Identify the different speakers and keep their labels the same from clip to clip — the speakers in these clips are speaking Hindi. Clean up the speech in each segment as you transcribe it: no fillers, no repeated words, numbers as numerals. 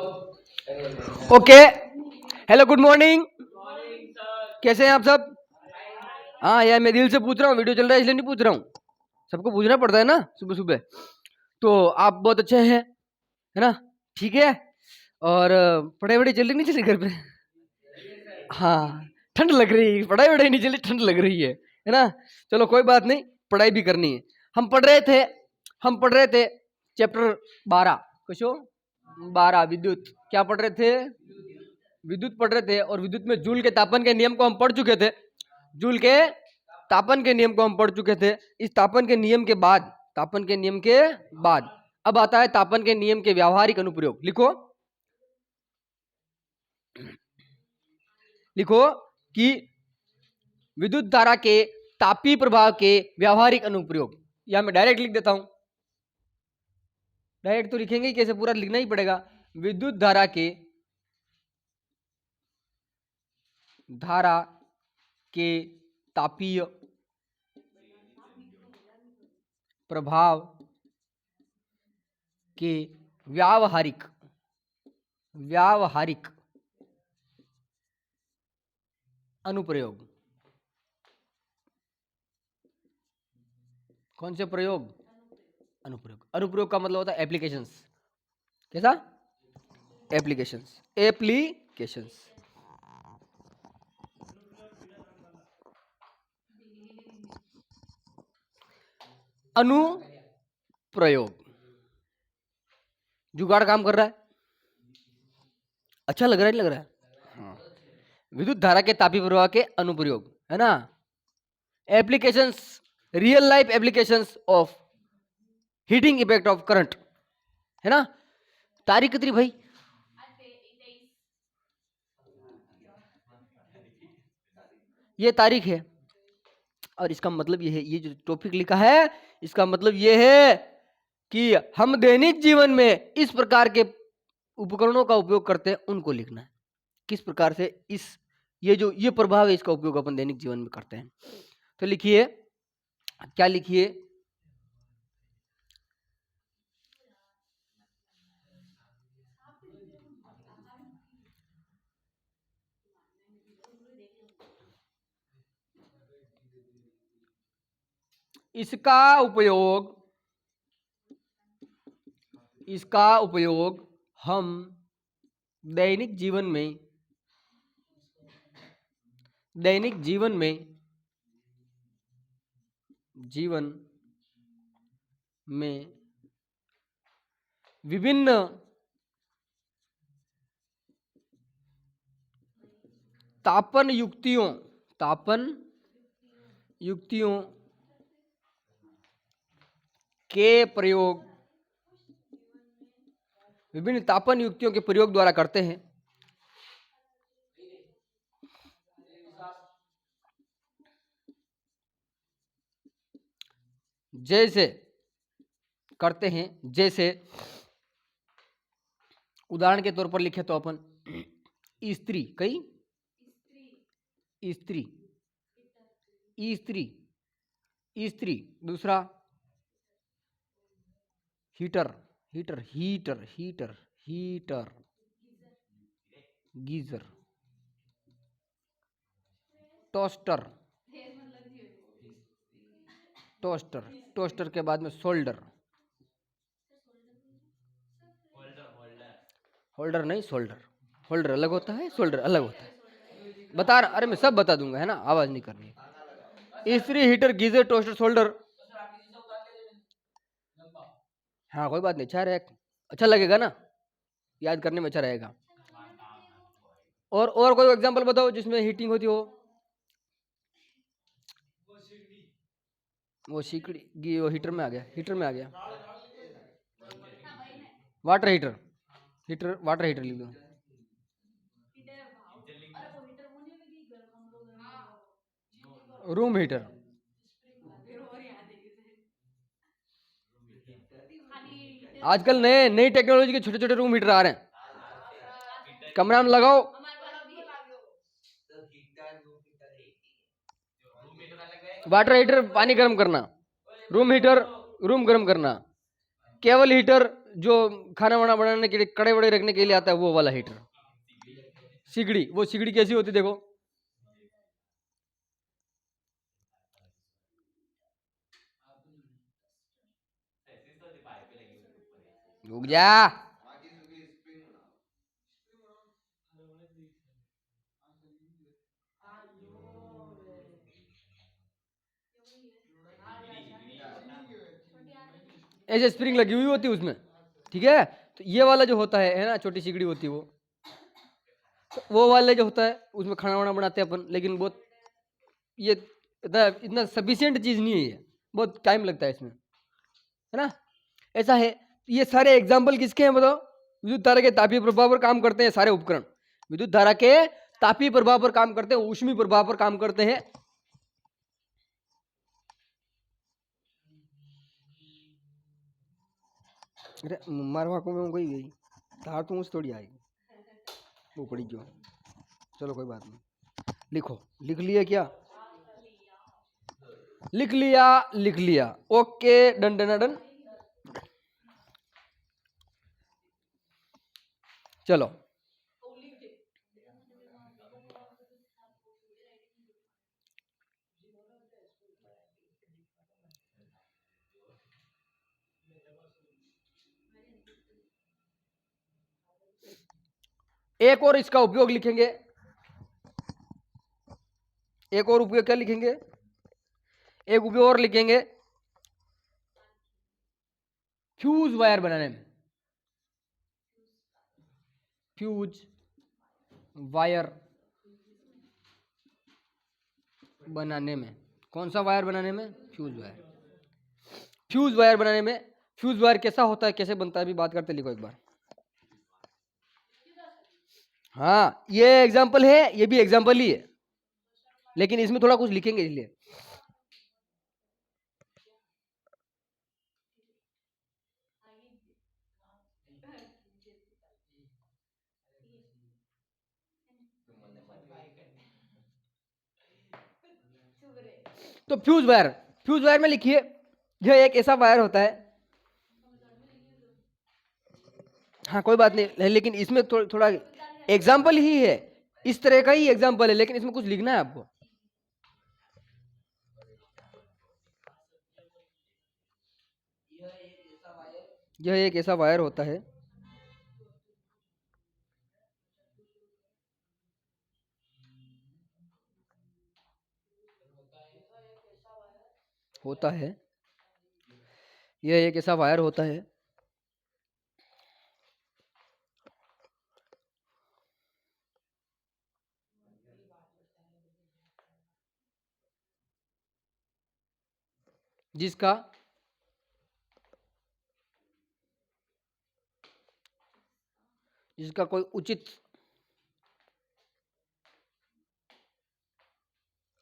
Speaker 1: Okay, hello, good morning. कैसे हैं आप सब? हाँ यार, मैं दिल से पूछ रहा हूँ, वीडियो चल रहा है इसलिए नहीं पूछ रहा हूँ। सबको पूछना पड़ता है ना सुबह सुबह। तो आप बहुत अच्छे हैं, है ना? ठीक है। और पढ़ाई वढ़ाई चल रही नहीं चल रही घर पे? हाँ, ठंड लग रही है, पढ़ाई वढ़ाई नहीं चली, ठंड लग रही है ना? चलो कोई बात नहीं, पढ़ाई भी करनी है। हम पढ़ रहे थे चैप्टर 12, कुछ 12 विद्युत। क्या पढ़ रहे थे? विद्युत पढ़ रहे थे, और विद्युत में जूल के तापन के नियम को हम पढ़ चुके थे। जूल के तापन के नियम को हम पढ़ चुके थे। इस तापन के नियम के बाद अब आता है तापन के नियम के व्यावहारिक अनुप्रयोग। लिखो लिखो कि विद्युत धारा के तापीय प्रभाव के व्यावहारिक अनुप्रयोग। या मैं डायरेक्ट लिख देता हूं। डायरेक्ट तो लिखेंगे ही कैसे, पूरा लिखना ही पड़ेगा। विद्युत धारा के तापीय प्रभाव के व्यावहारिक अनुप्रयोग। कौन से प्रयोग? अनुप्रयोग। अनुप्रयोग का मतलब होता है एप्लीकेशंस। कैसा? एप्लीकेशंस। अनुप्रयोग। जुगाड़ काम कर रहा है? अच्छा लग रहा है, नहीं लग रहा है? हाँ। विद्युत धारा के तापीय प्रवाह के अनुप्रयोग, है ना? Applications, real life applications of heating effect of current, है ना? तारीख कितनी भाई? ये तारीख है। और इसका मतलब ये है, ये जो टॉपिक लिखा है इसका मतलब ये है कि हम दैनिक जीवन में इस प्रकार के उपकरणों का उपयोग करते हैं, उनको लिखना है। किस प्रकार से ये प्रभाव है, इसका उपयोग अपन दैनिक जीवन में करते हैं। तो लिखिए, क्या लिखिए? इसका उपयोग हम दैनिक जीवन में विभिन्न तापन युक्तियों के प्रयोग द्वारा करते हैं। जैसे उदाहरण के तौर पर लिखे तो अपन इस्त्री, इस्त्री। दूसरा हीटर, गीजर। टोस्टर के बाद में सोल्डर। होल्डर नहीं, सोल्डर। होल्डर अलग होता है, सोल्डर अलग होता है। अरे मैं सब बता दूंगा, है ना? आवाज नहीं करनी है। इस्त्री, हीटर, गीजर, टोस्टर, सोल्डर। हाँ कोई बात नहीं, अच्छा लगेगा ना, याद करने में अच्छा रहेगा। और कोई एग्जांपल बताओ जिसमें हीटिंग होती हो। वो सीकड़ी, वो हीटर में आ गया। वाटर हीटर लिख दो। Room heater. आजकल नई टेक्नोलॉजी के छोटे छोटे रूम हीटर आ रहे हैं, कमरा में लगाओ। वाटर हीटर पानी गर्म करना, रूम हीटर रूम गर्म करना, केबल हीटर जो खाना वाना बनाने के लिए कड़े वड़े रखने के लिए आता है वो वाला हीटर, सिगड़ी। वो सिगड़ी कैसी होती देखो, रुक जा। ऐसे स्प्रिंग लगी हुई होती है उसमें, ठीक है। तो ये वाला जो होता है ना, छोटी सिगड़ी होती है वो, तो वो वाले जो होता है उसमें खाना वाना बनाते हैं अपन, लेकिन बहुत ये इतना सफिशियंट चीज नहीं है ये, बहुत टाइम लगता है इसमें, है ना। ऐसा है। ये सारे एग्जाम्पल किसके हैं बताओ? विद्युत धारा के तापीय प्रभाव पर काम करते हैं सारे उपकरण, विद्युत धारा के तापीय प्रभाव पर काम करते हैं, ऊष्मीय प्रभाव पर काम करते हैं। अरे मारवा को में गई गई तार तो मुझे थोड़ी आएगी, वो पड़ी क्यों। चलो कोई बात नहीं, लिखो। लिख लिया क्या? लिख लिया, लिख लिया। Okay, done done done. चलो, एक और इसका उपयोग लिखेंगे। एक और उपयोग क्या लिखेंगे? एक उपयोग और लिखेंगे, फ्यूज वायर बनाने में। फ्यूज वायर बनाने में। कौन सा वायर बनाने में? Fuse wire. फ्यूज वायर बनाने में। फ्यूज वायर कैसा होता है, कैसे बनता है, अभी बात करते, लिखो एक बार। हाँ, ये एग्जाम्पल है, ये भी एग्जाम्पल ही है, लेकिन इसमें थोड़ा कुछ लिखेंगे इसलिए। तो फ्यूज वायर, फ्यूज वायर में लिखिए, यह एक ऐसा वायर होता है। हाँ कोई बात नहीं, लेकिन इसमें थोड़ा एग्जाम्पल ही है, इस तरह का ही एग्जाम्पल है, लेकिन इसमें कुछ लिखना है आपको। यह एक ऐसा वायर होता है, होता है। यह एक ऐसा वायर होता है जिसका जिसका कोई उचित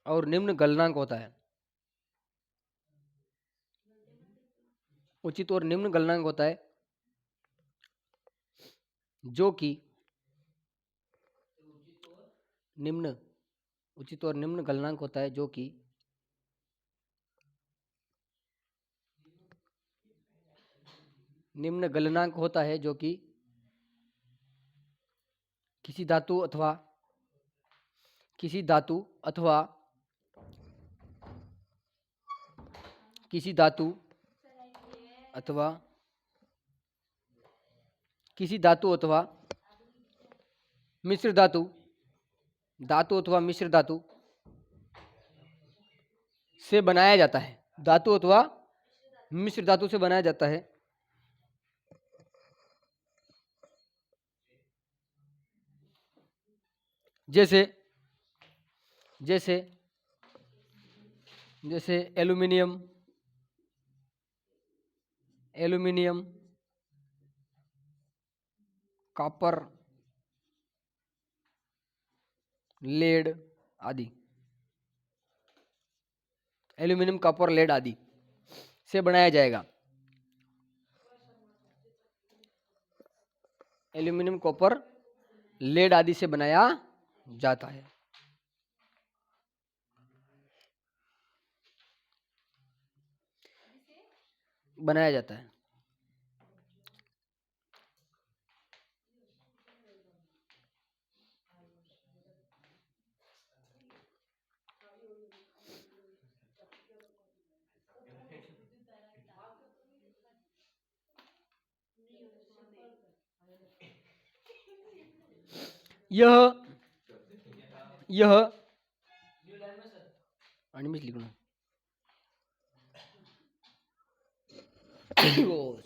Speaker 1: और निम्न गलनांक होता है। उचित और निम्न गलनांक होता है, जो कि निम्न, उचित और निम्न गलनांक होता है जो कि निम्न गलनांक होता है जो कि किसी धातु अथवा किसी धातु अथवा किसी धातु अथवा किसी धातु अथवा मिश्र धातु, धातु अथवा मिश्र धातु से बनाया जाता है। धातु अथवा मिश्र धातु से बनाया जाता है। जैसे जैसे जैसे एल्यूमिनियम, एल्यूमिनियम, कॉपर, लेड आदि। एल्यूमिनियम, कॉपर, लेड आदि से बनाया जाएगा। एल्यूमिनियम, कॉपर, लेड आदि से बनाया जाता है। बनाया जाता है। यह आणि मीच लिखून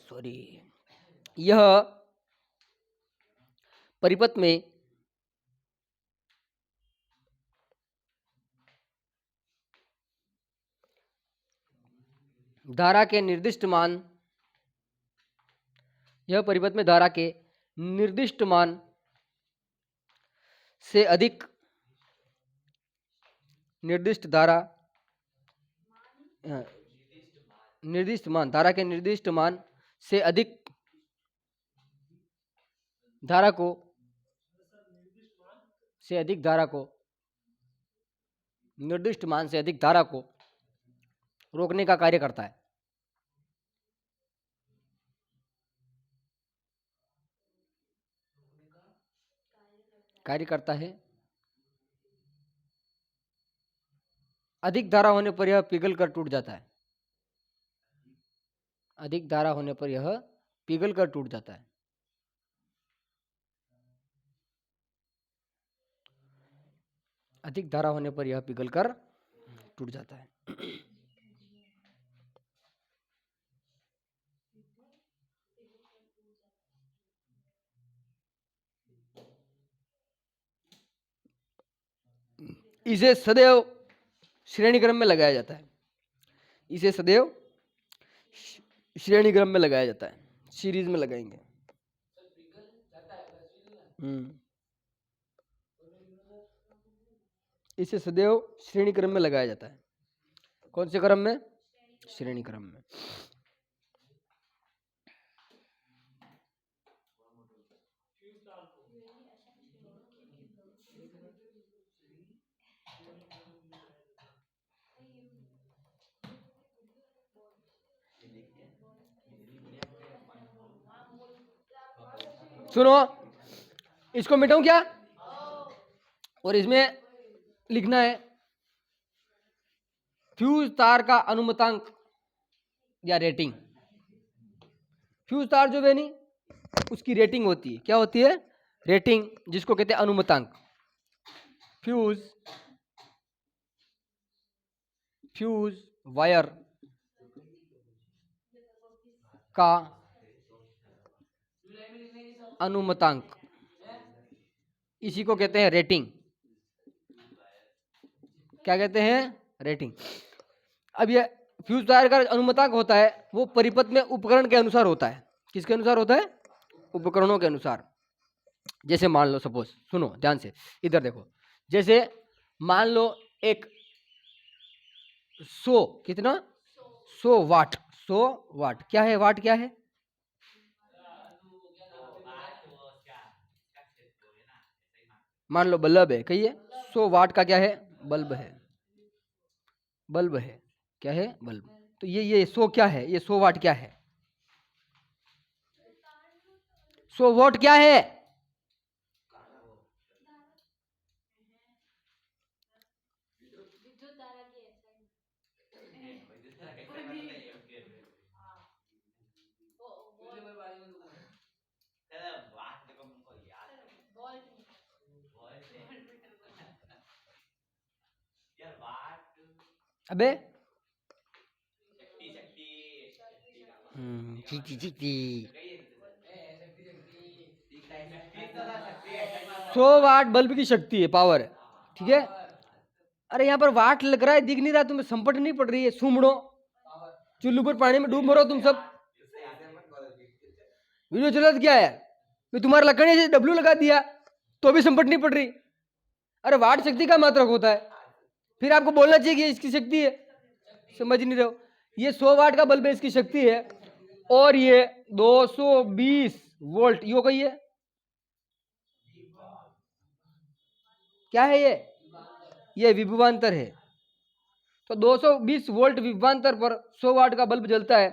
Speaker 1: सॉरी, यह परिपथ में धारा के निर्दिष्ट मान, यह परिपथ में धारा के निर्दिष्ट मान से अधिक निर्दिष्ट धारा, निर्दिष्ट मान, धारा के निर्दिष्ट मान से अधिक धारा को, से अधिक धारा को, निर्दिष्ट मान से अधिक धारा को रोकने का कार्य करता है। कार्य करता है। अधिक धारा होने पर यह पिघल कर टूट जाता है। अधिक धारा होने पर यह पिघल कर टूट जाता है। अधिक धारा होने पर यह पिघल कर टूट जाता है। इसे सदैव श्रेणी क्रम में लगाया जाता है। इसे सदैव श्रेणी क्रम में लगाया जाता है, सीरीज में लगाएंगे। इसे सदैव श्रेणी क्रम में लगाया जाता है। कौन से क्रम में? श्रेणी क्रम में। सुनो, इसको मिटाऊं क्या? और इसमें लिखना है फ्यूज तार का अनुमतांक या रेटिंग। फ्यूज तार जो है नहीं, उसकी रेटिंग होती है। क्या होती है? रेटिंग, जिसको कहते हैं अनुमतांक। फ्यूज वायर का अनुमतांक, इसी को कहते हैं रेटिंग। क्या कहते हैं? रेटिंग। अब ये फ्यूज तार का अनुमतांक होता है, वो परिपथ में उपकरण के अनुसार होता है। किसके अनुसार होता है? उपकरणों के अनुसार। जैसे मान लो, सपोज, सुनो ध्यान से, इधर देखो। जैसे मान लो एक 100, कितना? 100 वाट। 100 वाट क्या है? वाट क्या है? मान लो बल्ब है, कहिए 100 वाट का क्या है? बल्ब है। बल्ब है, क्या है? बल्ब। तो ये 100 क्या है? ये 100 वाट क्या है? 100 वाट क्या है? अबे शक्ति 100 वाट बल्ब की शक्ति है, पावर है, ठीक है। अरे यहाँ पर वाट लग रहा है, दिख नहीं रहा, तुम्हें संपट नहीं पड़ रही है। सुमड़ो, चुल्लू पर पानी में डूब मरो तुम सब। वीडियो चला क्या है? मैं तुम्हारा लकड़ी से डब्लू लगा दिया तो भी संपट नहीं पड़ रही। अरे वाट शक्ति का मात्रक होता है, फिर आपको बोलना चाहिए कि इसकी शक्ति है। समझ नहीं रहे हो? ये 100 वाट का बल्ब है, इसकी शक्ति है। और ये 220 वोल्ट, यो कही है क्या है? ये विभवांतर है। तो 220 वोल्ट विभवांतर पर 100 वाट का बल्ब जलता है,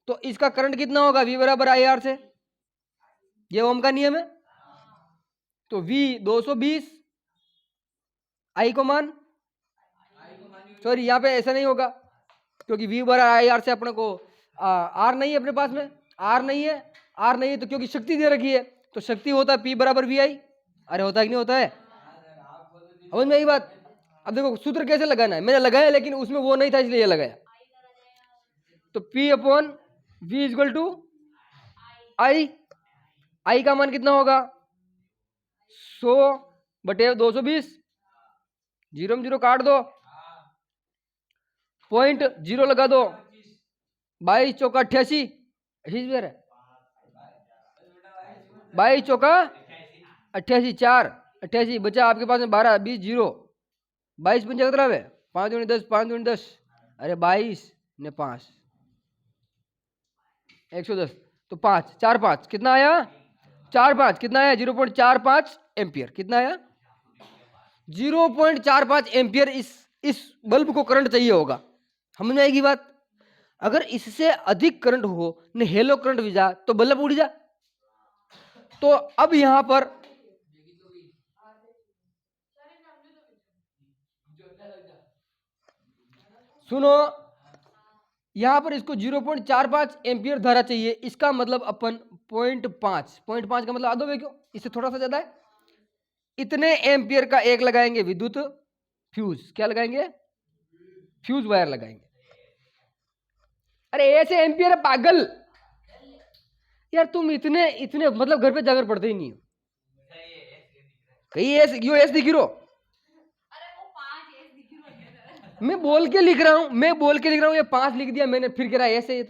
Speaker 1: तो इसका करंट कितना होगा? V बराबर IR से। ये ओम का नियम है। तो V 220, I को मान, सॉरी यहाँ पे ऐसा नहीं होगा, क्योंकि V बराबर IR से अपने को R नहीं है अपने पास में। R नहीं है, R नहीं है तो क्योंकि शक्ति दे रखी है, तो शक्ति होता है P बराबर VI। अरे होता है कि नहीं होता है? समझ में आई बात? अब देखो सूत्र कैसे लगाना है, मैंने लगाया लेकिन उसमें वो नहीं था इसलिए ये लगाया। तो P upon V equal to I, I का मान कितना होगा 100 बटे 220, जीरो में जीरो काट दो, पॉइंट जीरो लगा दो, 22 चौका 88, 22 चौका 88, 4 88 बचा आपके पास में 12 20 जीरो, 22 पंजा कितना है 5 दूनी 10, 5 दूनी 10, अरे 22 ने 5 110, तो 5 4 5 कितना आया 4 5 कितना आया 0.45 एम्पियर, कितना आया 0.45 एम्पियर। इस बल्ब को करंट चाहिए होगा, समझ में आएगी बात? अगर इससे अधिक करंट हो ने हेलो करंट भी जा तो बल्ब उड़ जा। तो अब यहां पर सुनो, यहां पर इसको 0.45 एम्पियर धारा चाहिए, इसका मतलब अपन 0.5 का मतलब आधो क्यों, इससे थोड़ा सा ज्यादा है, इतने एम्पियर का एक लगाएंगे विद्युत फ्यूज, क्या लगाएंगे फ्यूज वायर लगाएंगे। अरे ऐसे एम्पियर है पागल यार, तुम इतने इतने मतलब घर पे जाकर पढ़ते ही नहीं हो, कहीं एस यो एस दिख रो, मैं बोल के लिख रहा हूं, ये 5 लिख दिया मैंने, फिर कह रहा है ऐसे ये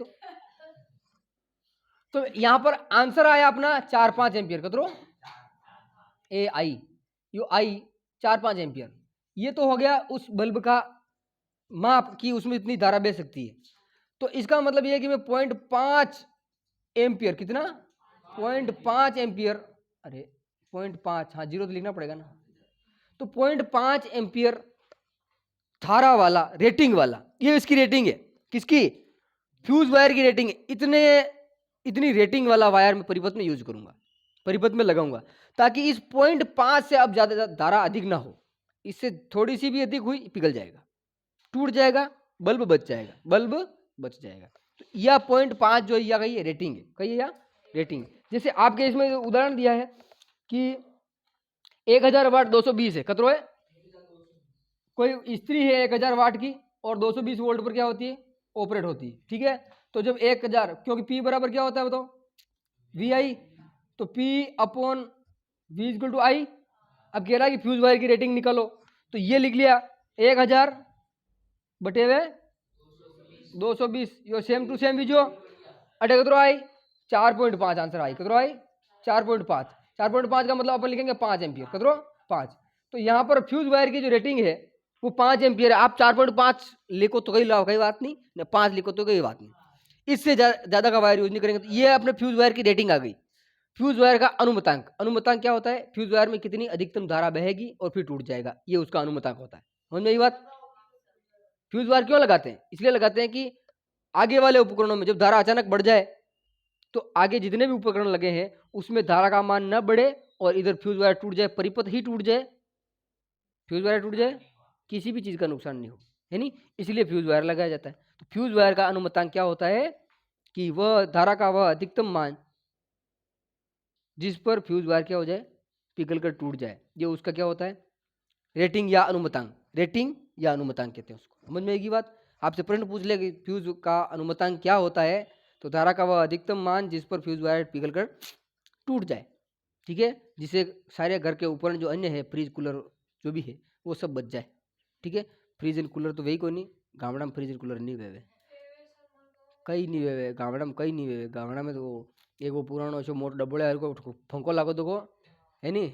Speaker 1: तो यहां पर आंसर आया अपना 4-5 एम्पियर कतरो ए आई, यो आई 4-5 एम्पियर। ये तो हो गया उस बल्ब का माप की उसमें इतनी धारा बह सकती है। तो इसका मतलब ये है कि मैं 0.5 एम्पियर, कितना 0.5 एम्पियर, अरे 0.5, हाँ जीरो तो लिखना पड़ेगा ना, तो 0.5 एम्पियर धारा वाला रेटिंग वाला, ये इसकी रेटिंग है, किसकी फ्यूज वायर की रेटिंग है। इतनी रेटिंग वाला वायर में परिपथ में यूज करूंगा, परिपथ में लगाऊंगा, ताकि इस 0.5 से अब ज्यादा धारा अधिक ना हो, इससे थोड़ी सी भी अधिक हुई पिघल जाएगा, टूट जाएगा, बल्ब बच जाएगा, बल्ब बच जाएगा। तो यह 0.5 जो या कही रेटिंग है, कही या रेटिंग। जैसे आपके इसमें उदाहरण दिया है कि 1000 वाट 220 है, कतरो है, कोई स्त्री है 1000 वाट की और 220 वोल्ट पर क्या होती है ऑपरेट होती है, ठीक है। तो जब 1000, क्योंकि P बराबर क्या होता है बताओ वी आई, तो P upon V equal to I. अब कह रहा है कि फ्यूज वायर की रेटिंग निकालो, तो ये लिख लिया 1000 बटे हुए 220, यो सेम टू सेम बीजो अटे कतरो आई 4.5, आंसर आई कतरो आई 4.5, 4.5 का मतलब अपन लिखेंगे 5 एम्पियर, कतरो 5। तो यहाँ पर फ्यूज वायर की जो रेटिंग है वो 5 एम्पियर है। आप 4.5 लिखो तो कहीं लाओ, कहीं बात नहीं, 5 लिखो तो कहीं बात नहीं, इससे ज्यादा का वायर यूज नहीं करेंगे। तो ये अपने फ्यूज वायर की रेटिंग आ गई। फ्यूज वायर का अनुमतांक, अनुमतांक क्या होता है, फ्यूज वायर में कितनी अधिकतम धारा बहेगी और फिर टूट जाएगा, ये उसका अनुमतांक होता है। समझ में ये बात? फ्यूज वायर क्यों लगाते हैं, इसलिए लगाते हैं कि आगे वाले उपकरणों में जब धारा अचानक बढ़ जाए तो आगे जितने भी उपकरण लगे हैं उसमें धारा का मान न बढ़े और इधर फ्यूज वायर टूट जाए, परिपथ ही टूट जाए, फ्यूज वायर टूट जाए, किसी भी चीज का नुकसान नहीं हो, है नहीं, इसलिए फ्यूज वायर लगाया जाता है। तो फ्यूज वायर का अनुमतांक क्या होता है कि वह धारा का वह अधिकतम मान जिस पर फ्यूज वायर क्या हो जाए पिघल कर टूट जाए, ये उसका क्या होता है रेटिंग या अनुमतांक, रेटिंग या अनुमतांक कहते हैं उसको। समझ में आएगी बात? आपसे प्रश्न पूछ ले कि फ्यूज का अनुमतांक क्या होता है, तो धारा का वह अधिकतम मान जिस पर फ्यूज वायर पिघल कर टूट जाए, ठीक है, जिससे सारे घर के उपकरण जो अन्य है फ्रिज कूलर जो भी है वो सब बच जाए, ठीक है। फ्रिज एंड कूलर तो वही कोई नहीं, गामड़ा में फ्रिज एंड कूलर नहीं वेवे, कई नहीं वेवे गामड़ा में, कई नहीं वेवे गामड़ा में। तो एक वो पुरानो छो मोटो डब्बो है को फंको लागो तो को है नहीं,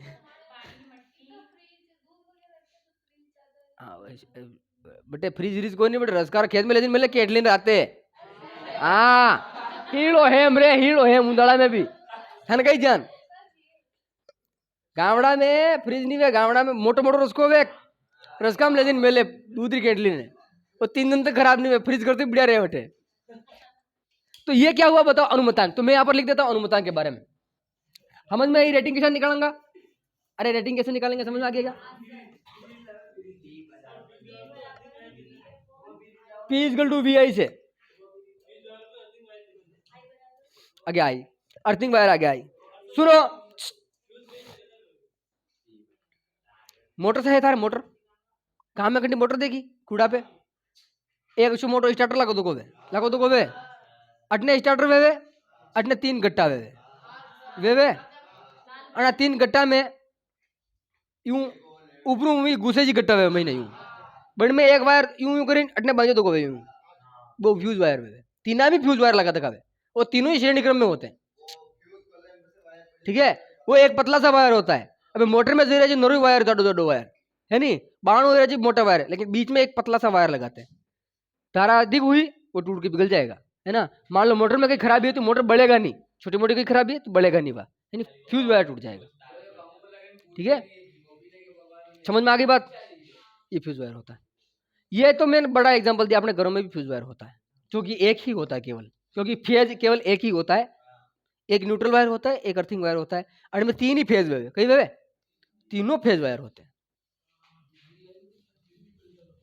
Speaker 1: हाँ बटे फ्रिज व्रिज कोई नहीं, बटे रसकार खेत में लेकिन मिले केटलिन रहते, हाँ हीरो हेम रे, हीरो हेम उंदाड़ा में भी हन कई जान, गावड़ा में फ्रिज नहीं वे, गावड़ा में मोटो मोटो रसको वे रसकाम लेकिन मिले दूसरी केटलिन है, वो 3 दिन तक खराब नहीं हुए, फ्रिज करते बढ़िया रहे बटे। तो ये क्या हुआ बताओ अनुमतांक, तो मैं यहाँ पर लिख देता हूँ अनुमतांक के बारे में। समझ में आई रेटिंग कैसे निकालूंगा, अरे रेटिंग कैसे निकालेंगे समझ में आ गया? P इक्वल टू वी आई से आगे आई, अर्थिंग वायर आगे आई। सुनो मोटर से है थारे मोटर कहाँ में कंडी मोटर देखी कूड़ा पे एक उसको मोटर स्टार्टर लगो तो वे अटने स्टार्टर वे अटने 3 गट्टा वे अना 3 गट्टा में यूं ऊपरू घुसे जी गट्टा वे महीने यूं बट में एक वायर यूं यूं करीन अटने बाजो तो वे यूं वो फ्यूज वायर वे तीना भी फ्यूज वायर लगा था वो तीनों ही श्रेणी क्रम में होते हैं ठीक है वो एक पतला सा वायर होता है अबे मोटर में जो नोरी वायर दो वायर है नी बाणु जी मोटा वायर लेकिन बीच में एक पतला सा वायर लगाते हैं तारा अधिक हुई वो टूट के पिघल जाएगा है ना मान लो मोटर में कहीं खराबी है तो मोटर बढ़ेगा नहीं छोटी मोटी कहीं खराबी है तो बढ़ेगा नहीं यानी फ्यूज वायर टूट जाएगा ठीक है समझ में आ गई बात ये फ्यूज वायर होता है ये तो मैंने बड़ा एग्जांपल दिया अपने घरों में भी फ्यूज वायर होता है क्योंकि एक ही होता है केवल क्योंकि फेज केवल एक ही होता है एक न्यूट्रल वायर होता है एक अर्थिंग वायर होता है और इनमें 3 ही फेज वे कई वे तीनों फेज वायर होते हैं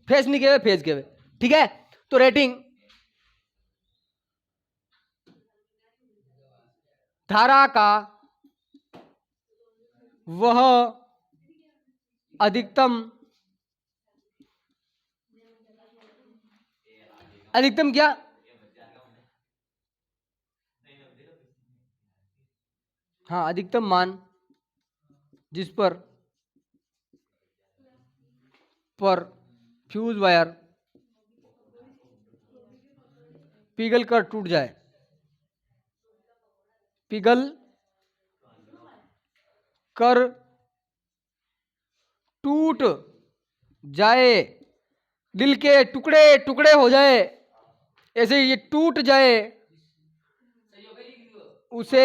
Speaker 1: फेज नहीं के फेज के वे ठीक है तो रेटिंग धारा का वह अधिकतम क्या हाँ अधिकतम मान जिस पर फ्यूज वायर पिघल कर टूट जाए पिघल कर टूट जाए दिल के टुकड़े टुकड़े हो जाए ऐसे ये टूट जाए उसे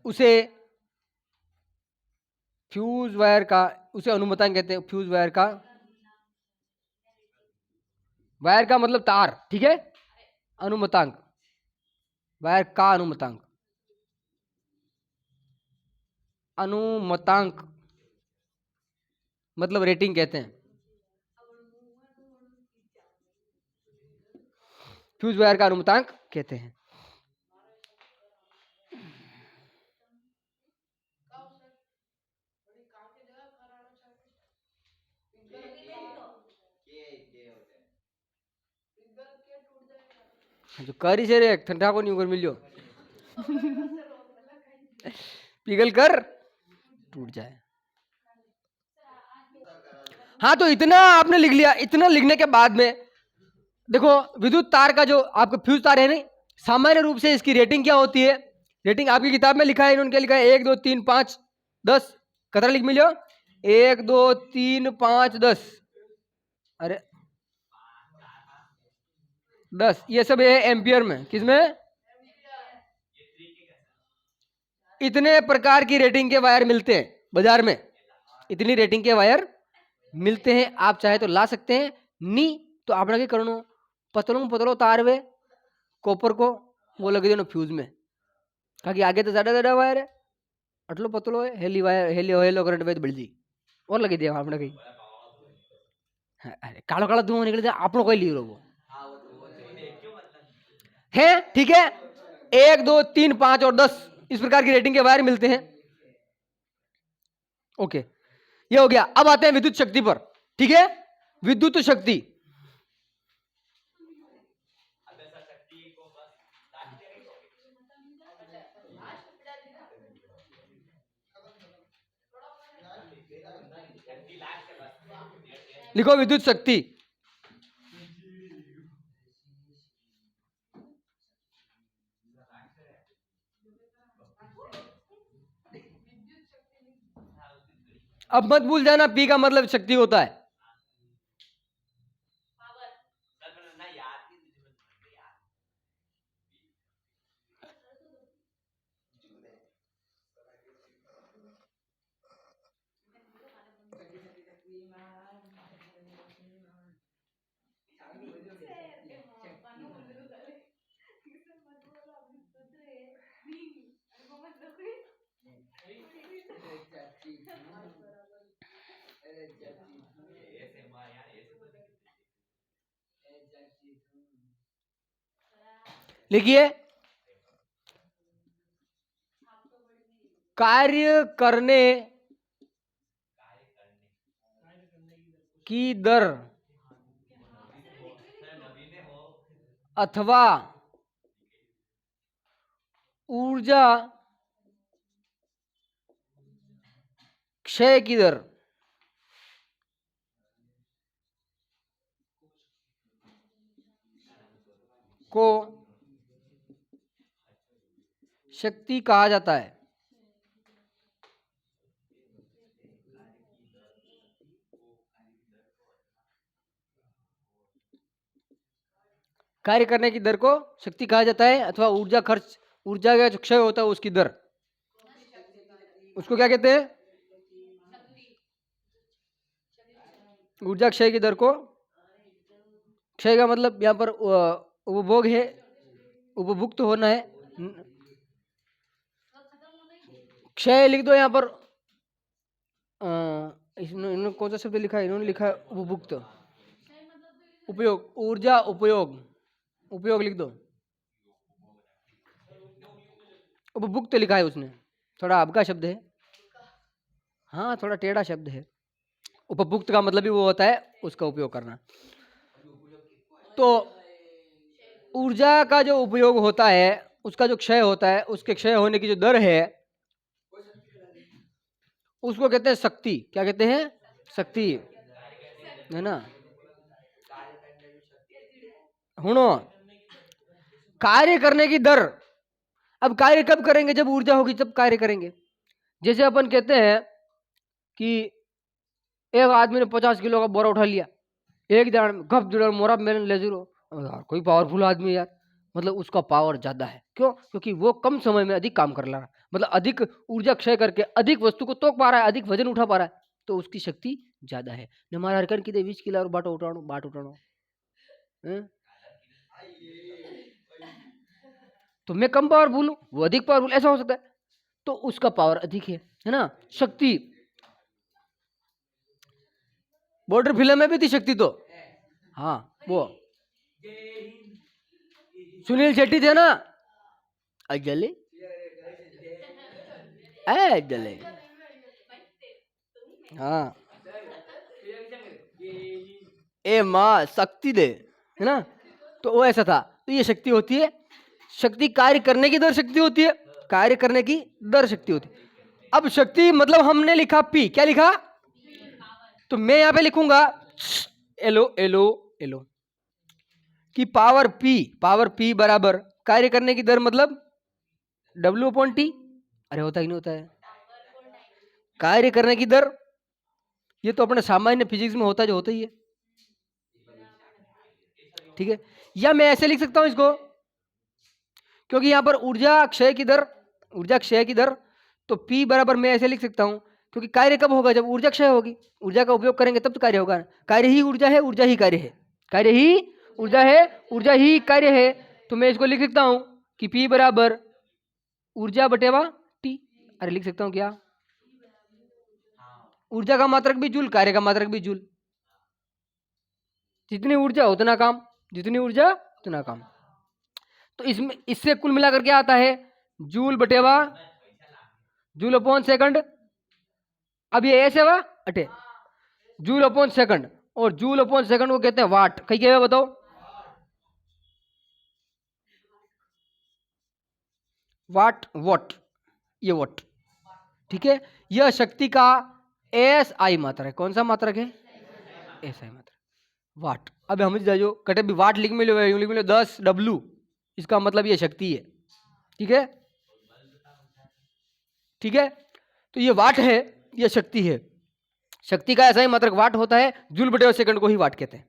Speaker 1: उसे फ्यूज वायर का उसे अनुमतांक कहते हैं फ्यूज वायर का मतलब तार ठीक है अनुमतांक वायर का अनुमतांक मतलब रेटिंग कहते हैं फ्यूज वायर का अनुमतांक कहते हैं जो करी से रे ठंडा को नहीं ऊपर मिलियो पिघल कर टूट जाए हाँ तो इतना आपने लिख लिया इतना लिखने के बाद में देखो विद्युत तार का जो आपका फ्यूज तार है नहीं सामान्य रूप से इसकी रेटिंग क्या होती है रेटिंग आपकी किताब में लिखा है इन्होंने क्या लिखा है 1 2 3 5 10 कतरा लिख मिलियो 1 2 3 5 10 अरे 10 ये सब है एम्पियर में किसमें इतने प्रकार की रेटिंग के वायर मिलते हैं बाजार में इतनी रेटिंग के वायर मिलते हैं आप चाहे तो ला सकते हैं नी तो आपने क्या करना पतलो तार वे कॉपर को वो लगे देना फ्यूज में कि आगे तो ज्यादा वायर है अटलो पतलो है हेली वायर हेलो करंट वे बढ़ जी और लगे दिया आपने कहीं अरे कालो काला धुआं निकल जाए आपने कोई ली वो है ठीक है 1 2 3 5 और 10 इस प्रकार की रेटिंग के वायर मिलते हैं ओके ये हो गया अब आते हैं विद्युत शक्ति पर ठीक है विद्युत शक्ति लिखो विद्युत शक्ति अब मत भूल जाना पी का मतलब शक्ति होता है लिखिए, कार्य करने की दर अथवा ऊर्जा क्षय की दर को शक्ति कहा जाता है। कार्य करने की दर को शक्ति कहा जाता है, अथवा ऊर्जा का जो क्षय होता है उसकी दर, उसको क्या कहते हैं? ऊर्जा क्षय की दर को, क्षय का मतलब यहाँ पर उपभोग है, उपभुक्त होना है। क्षय लिख दो यहाँ पर। इन्होंने कौन सा शब्द लिखा है? इन्होंने लिखा है उपभुक्त, उपयोग, ऊर्जा उपयोग, उपयोग लिख दो। उपभुक्त लिखा है उसने, थोड़ा आपका शब्द है, हाँ थोड़ा टेढ़ा शब्द है। उपभुक्त का मतलब ही वो होता है उसका उपयोग करना। तो ऊर्जा का जो उपयोग होता है, उसका जो क्षय होता है, उसके क्षय होने की जो दर है, उसको कहते हैं शक्ति। क्या कहते हैं? शक्ति, है ना। हुनो, कार्य करने की दर। अब कार्य कब करेंगे? जब ऊर्जा होगी तब कार्य करेंगे। जैसे अपन कहते हैं कि एक आदमी ने 50 किलो का बोरा उठा लिया, एक दाड़ में गप जुड़ा मोरा मेरे ले जीरो, यार कोई पावरफुल आदमी है यार, मतलब उसका पावर ज्यादा है। क्यों? क्योंकि वो कम समय में अधिक काम कर रहा है, मतलब अधिक ऊर्जा क्षय करके अधिक वस्तु को तोक पा रहा है, अधिक वजन उठा पा रहा है, तो उसकी शक्ति ज्यादा है। ने हमारा हरकन की 20 किलो और बाट उठाणो हैं? तो मैं कम पावरफुल हूँ, वो अधिक पावरफुल, ऐसा हो सकता है। तो उसका पावर अधिक है ना। शक्ति, बॉर्डर फिल्म में भी थी शक्ति तो, हाँ वो सुनील शेट्टी थे ना, अजले अजले, हाँ ए माँ शक्ति दे, है ना। तो वो ऐसा था। तो ये शक्ति होती है। शक्ति कार्य करने की दर शक्ति होती है, कार्य करने की दर शक्ति होती है। अब शक्ति मतलब हमने लिखा पी, क्या लिखा? तो मैं यहां पे लिखूंगा एलो एलो एलो कि पावर पी बराबर कार्य करने की दर मतलब डब्ल्यू अपॉन टी। अरे होता ही नहीं होता है कार्य करने की दर, ये तो अपने सामान्य फिजिक्स में होता जो होता ही है, ठीक है। या मैं ऐसे लिख सकता हूं इसको, क्योंकि यहां पर ऊर्जा क्षय की दर, तो P बराबर मैं ऐसे लिख सकता हूं, क्योंकि कार्य कब होगा? जब ऊर्जा क्षय होगी, ऊर्जा का उपयोग करेंगे तब तो कार्य होगा। कार्य ही ऊर्जा है, ऊर्जा ही कार्य है, कार्य ही ऊर्जा है, ऊर्जा ही कार्य है। तो मैं इसको लिख सकता हूं कि P बराबर ऊर्जा बटेवा टी। अरे लिख सकता हूं क्या? ऊर्जा का मात्रक भी जूल, कार्य का मात्रक भी जूल। जितनी ऊर्जा उतना काम, जितनी ऊर्जा उतना काम। तो इसमें इससे कुल मिलाकर क्या आता है? जूल बटेवा जूल अपॉन सेकंड। अब ये ऐसे हुआ अटे, जूल अपॉन सेकंड, और जूल अपॉन सेकंड को कहते हैं वाट। कहीं क्या बताओ? वाट, वॉट, ये वॉट, ठीक है। यह शक्ति का एस आई मात्रक है। कौन सा मात्रक है? एस आई मात्रक, वाट। अब हम जाइयो कटे भी वाट लिख मिलो, लिख मिलो 10 डब्ल्यू, इसका मतलब ये शक्ति है, ठीक है, ठीक है। तो ये वाट है, ये शक्ति है। शक्ति का ऐसा ही मात्रक वाट होता है, जूल बटे सेकंड को ही वाट कहते हैं।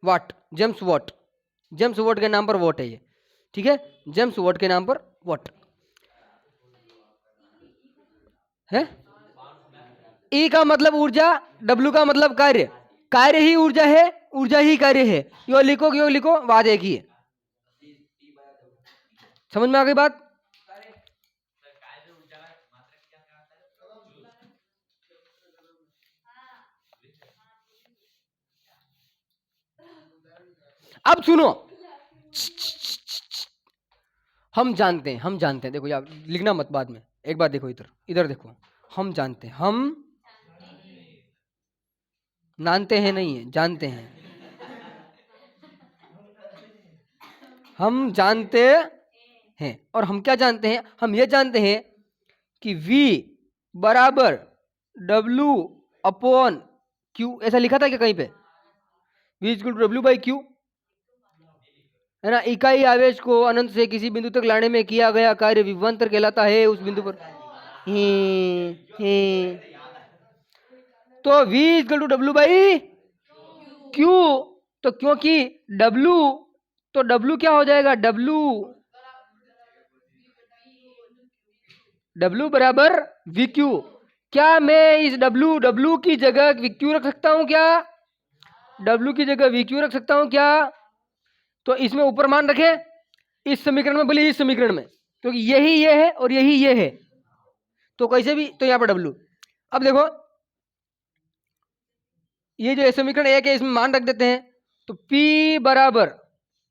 Speaker 1: वाट, जेम्स वॉट, जेम्स वॉट के नाम पर वॉट है ये, ठीक है, जेम्स वॉट के नाम पर वॉट है। ई का मतलब ऊर्जा, डब्ल्यू का मतलब कार्य, कार्य ही ऊर्जा है, ऊर्जा ही कार्य है। यो लिखो बात एक ही है। समझ में आ गई बात? अब सुनो, हम जानते हैं, हम जानते हैं। देखो यार, लिखना मत बाद में, एक बार देखो इधर, इधर देखो। हम जानते हैं, हम जानते हैं नहीं है, जानते हैं। हम जानते हैं, और हम क्या जानते हैं? हम ये जानते हैं कि V बराबर W अपॉन Q। ऐसा लिखा था क्या कहीं पे? V equal to W by Q, है ना। इकाई आवेश को अनंत से किसी बिंदु तक लाने में किया गया कार्य विभवांतर कहलाता है। उस बिंदु पर तो V equal to W by Q। तो क्योंकि W, तो W क्या हो जाएगा? W बराबर VQ। क्या मैं इस W की जगह VQ रख सकता हूं क्या? W की जगह VQ रख सकता हूं क्या? तो इसमें ऊपर मान रखे इस समीकरण में, बोलिए इस समीकरण में, क्योंकि यही ये है और यही ये है, तो कैसे भी, तो यहाँ पर W। अब देखो ये जो समीकरण एक है, इसमें मान रख देते हैं। तो P बराबर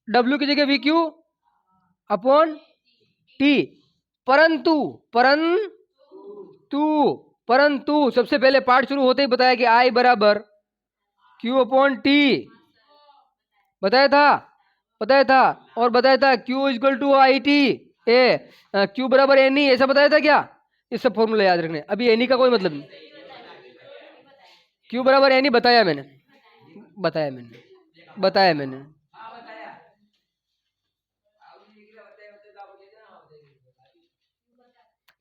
Speaker 1: W की जगह VQ अपॉन T। परंतु परंतु परंतु सबसे पहले पार्ट शुरू होते ही बताया कि I बराबर Q अपॉन T, बताया था। और बताया था Q इक्वल टू IT ए, Q बराबर NE, ऐसा बताया था क्या? इस सब फॉर्मूला याद रखने। अभी NE का कोई मतलब नहीं, Q बराबर NE बताया मैंने।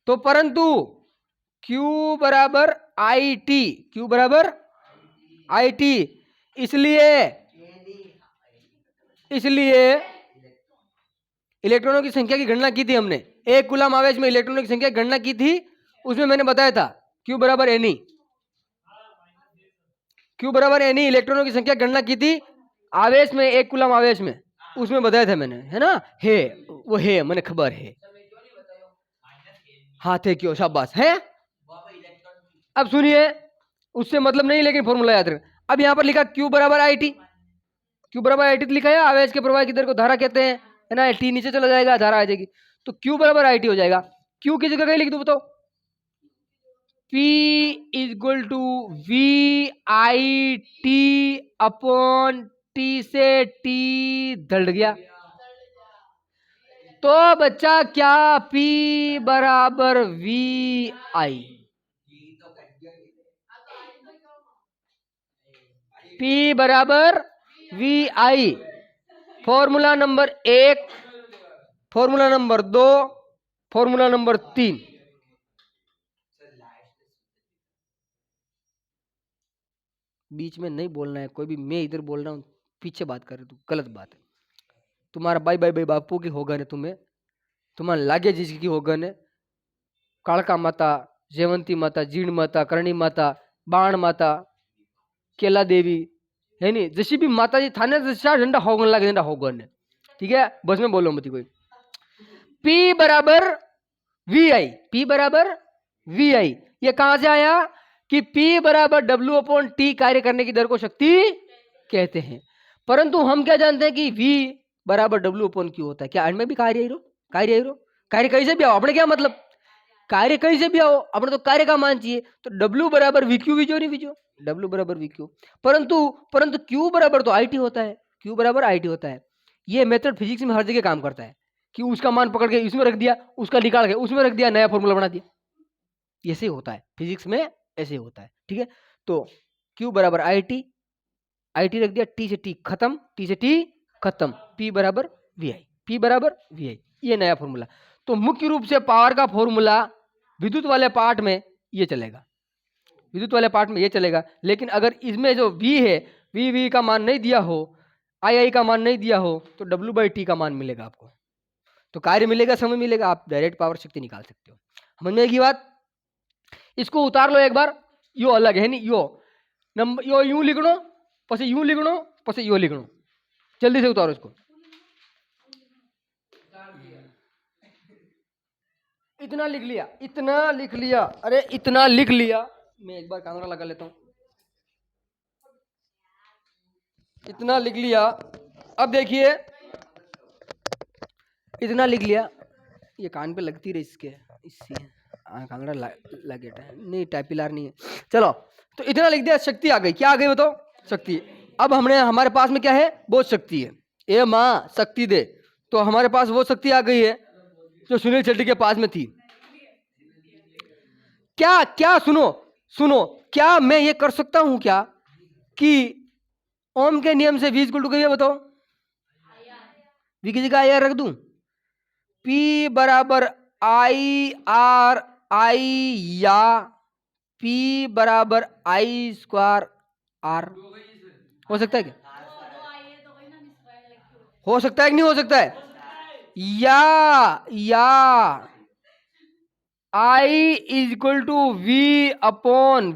Speaker 1: तो परंतु Q बराबर IT, इसलिए इलेक्ट्रॉनों की संख्या की गणना की थी हमने। एक कूलम आवेश में इलेक्ट्रॉनों की संख्या की गणना की थी, उसमें मैंने बताया था Q बराबर NE। Q बराबर NE इलेक्ट्रॉनों की संख्या गणना की थी आवेश में, एक कूलम आवेश में, उसमें बताया था मैंने, है ना। है वो है, मैंने खबर है। हाँ थे क्यों, शाबाश है। अब सुनिए, उससे मतलब नहीं, लेकिन फॉर्मूला याद रख। अब यहाँ पर लिखा Q बराबर IT, Q बराबर IT लिखा है। आवेश के प्रवाह की दर को धारा कहते हैं, है ना। T नीचे चला जाएगा, धारा आ जाएगी, तो Q बराबर IT हो जाएगा। Q की जगह कहीं लिख दो, बताओ। P equal to VIT upon T से T ढल गया। तो बच्चा क्या P बराबर VI, P बराबर VI। Formula number 1, formula number 2, formula number 3। बीच में नहीं बोलना है कोई भी। मैं इधर बोल रहा हूँ, पीछे बात कर रहे, तू गलत बात है। तुम्हारा बाई बाई बाई बापू की होगा ने, तुम्हारा लागे जिसकी होगा ने, कालका माता, जयवंती माता, जीण माता, करणी माता, बाण माता, केला देवी, है नहीं, जैसी भी माता जी थाने जैसा झंडा होगन लागे, झंडा होगन ने, ठीक है। बस में बोलो मत कोई। P बराबर VI, P बराबर VI, ये कहां से आया कि P बराबर W अपॉन T कार्य करने की दर को शक्ति कहते हैं। परंतु हम क्या जानते हैं कि V बराबर W अपॉन Q होता है। क्या में भी कार्य कार्य कहीं से भी आओ, अपने क्या मतलब, कार्य कहीं से भी आओ, अपने तो कार्य का मान चाहिए। तो W बराबर VQ विजो नहीं विजो, W बराबर VQ। परंतु Q बराबर तो IT होता है, Q बराबर IT होता है। ये मेथड फिजिक्स में हर जगह काम करता है कि उसका मान पकड़ के इसमें रख दिया, उसका निकाल के उसमें रख दिया, नया फॉर्मूला बना दिया। ऐसे होता है फिजिक्स में, ऐसे होता है, ठीक है। तो Q बराबर IT रख दिया, T से T खत्म, T से T खत्म, P बराबर VI, ये नया फॉर्मूला। तो मुख्य रूप से पावर का फॉर्मूला विद्युत वाले पार्ट में ये चलेगा, लेकिन अगर इसमें जो V है, V का मान नहीं दिया हो, I का मान नहीं दिया हो, तो W/T का मान मिलेगा आपको। तो कार्य मिलेगा, समय मिलेगा, आप डायरेक्ट पावर शक्ति निकाल सकते हो। समझ में आएगी बात? इसको उतार लो एक बार, यो अलग है नहीं, यो नंबर, यो यूं लिखनो, પછી यूं लिखनो, પછી यो लिखनो। जल्दी से उतारो इसको। इतना लिख लिया, अरे इतना लिख लिया। मैं एक बार कैमरा लगा लेता हूं। इतना लिख लिया। अब देखिए, इतना लिख लिया, ये कान पे लगती रही इसके, इससे कान लगे नहीं, टाइपिलार नहीं है। चलो तो इतना लिख दिया, शक्ति आ गई। क्या आ गई बताओ? शक्ति। अब हमने, हमारे पास में क्या है? बोध शक्ति है। ए माँ शक्ति दे, तो हमारे पास वो शक्ति आ गई है जो सुनील शेट्टी के पास में थी। क्या क्या सुनो सुनो, क्या मैं ये कर सकता हूं क्या कि ओम के नियम से V इक्वल टू क्या बताओ? V की जगह IR रख दूं, P बराबर IR I या P बराबर I स्क्वायर R, हो सकता है क्या? हो सकता है कि नहीं हो सकता है? या I is equal to V upon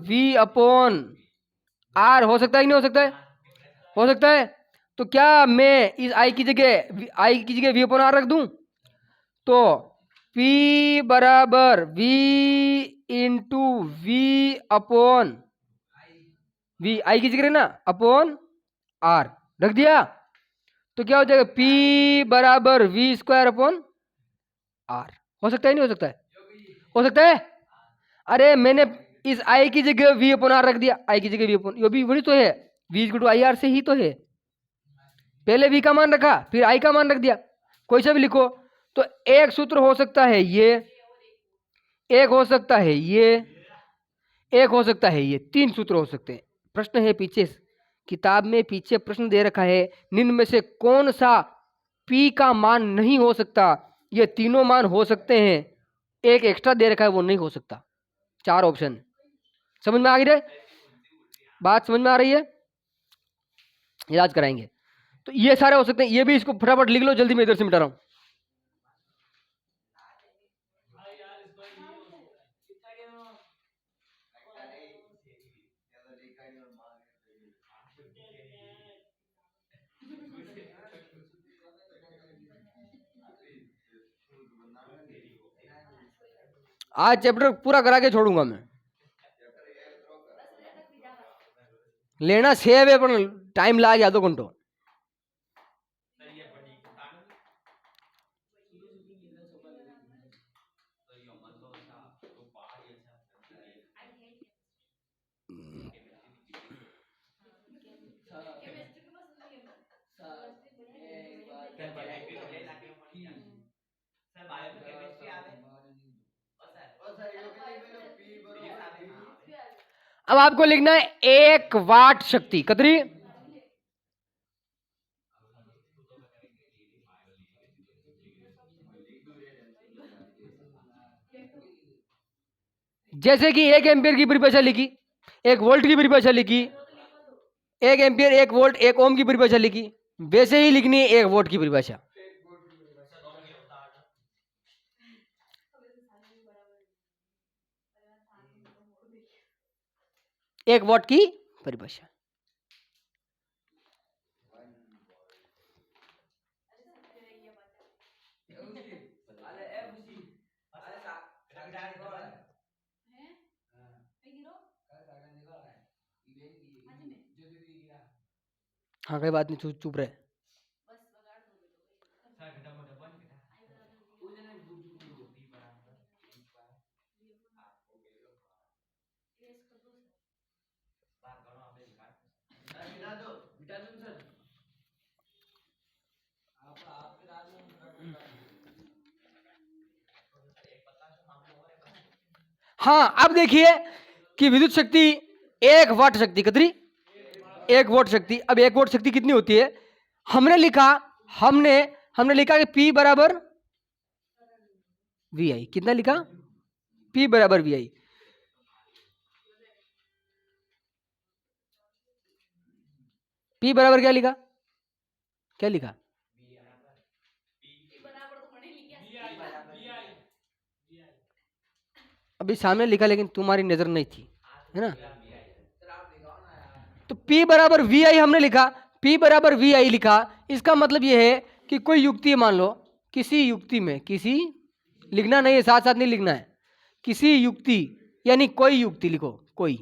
Speaker 1: R, हो सकता है कि नहीं हो सकता है? हो सकता है। तो क्या मैं इस I की जगह V अपॉन R रख दूं, तो P बराबर V into V upon V, I की जगह ना अपॉन R रख दिया, तो क्या हो जाएगा? P बराबर V स्क्वायर अपॉन R। हो सकता है नहीं हो सकता है? हो सकता है। अरे मैंने इस I की जगह V अपॉन R रख दिया, I की जगह V अपॉन, ये भी वही तो है, V इक्वल टू IR से ही तो है। पहले V का मान रखा, फिर I का मान रख दिया, कोई सा भी लिखो। तो एक सूत्र हो सकता है ये, एक हो सकता है ये, एक हो सकता है ये, 3 सूत्र हो सकते हैं। प्रश्न है पीछे किताब में, पीछे प्रश्न दे रखा है, निम्न में से कौन सा P का मान नहीं हो सकता? ये तीनों मान हो सकते हैं, एक एक्स्ट्रा दे रखा है वो नहीं हो सकता। 4 ऑप्शन। समझ में आ गई? बात समझ में आ रही है? इलाज कराएंगे तो ये सारे हो सकते हैं। ये भी इसको फटाफट लिख लो जल्दी, मैं इधर से मिटा रहा हूं। आज चैप्टर पूरा करा के छोड़ूंगा मैं। लेना सेव है पर टाइम लागे आधो घंटो। अब आपको लिखना है 1 वाट शक्ति कतरी, जैसे कि 1 एम्पियर की परिभाषा लिखी, 1 वोल्ट की परिभाषा लिखी, 1 एम्पियर 1 वोल्ट 1 ओम की परिभाषा लिखी, वैसे ही लिखनी है 1 वोल्ट की परिभाषा। 1 वॉट की परिभाषा। हाँ कोई बात नहीं, चुप रहे। हाँ अब देखिए कि विद्युत शक्ति 1 वाट शक्ति कितनी? 1 वाट शक्ति। अब 1 वाट शक्ति कितनी होती है? हमने लिखा कि P बराबर VI। कितना लिखा? P बराबर VI। P बराबर क्या लिखा? क्या लिखा? अभी सामने लिखा लेकिन तुम्हारी नजर नहीं थी, है ना? तो P बराबर VI हमने लिखा, P बराबर VI लिखा, इसका मतलब यह है कि कोई युक्ति, मान लो किसी युक्ति में, किसी लिखना नहीं है, साथ साथ नहीं लिखना है, किसी युक्ति यानी कोई युक्ति लिखो, कोई,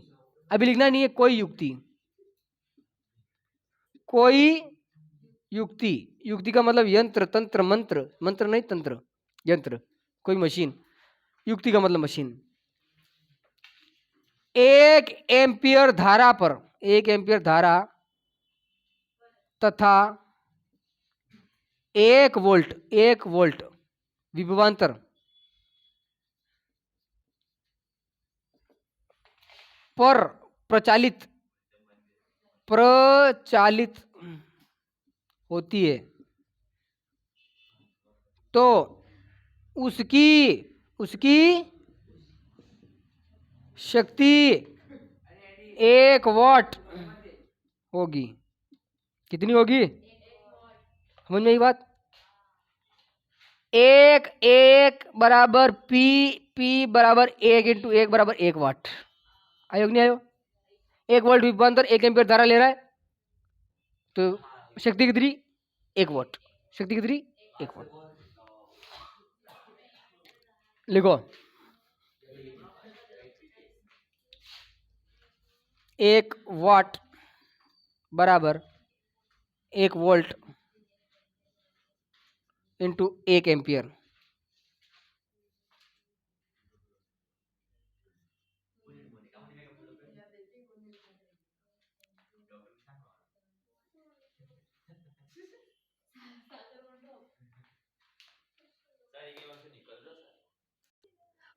Speaker 1: अभी लिखना नहीं है, कोई युक्ति, कोई युक्ति, युक्ति का मतलब यंत्र, तंत्र, मंत्र, मंत्र नहीं तंत्र, यंत्र, कोई मशीन। युक्ति का मतलब मशीन। 1 एम्पियर धारा पर, 1 एम्पियर धारा तथा 1 वोल्ट, 1 वोल्ट विभवांतर पर प्रचालित होती है तो उसकी शक्ति 1 वाट होगी। कितनी होगी? समझ में आई बात? 1 बराबर पी बराबर 1 इंटू 1 बराबर 1 वाट। आयोग नहीं आयो? 1 वोल्ट विभवांतर 1 एम्पियर धारा ले रहा है तो शक्ति कितनी? 1 वाट। शक्ति कितनी? 1 वाट। लिखो 1 वाट बराबर 1 वोल्ट इंटू 1 एम्पियर।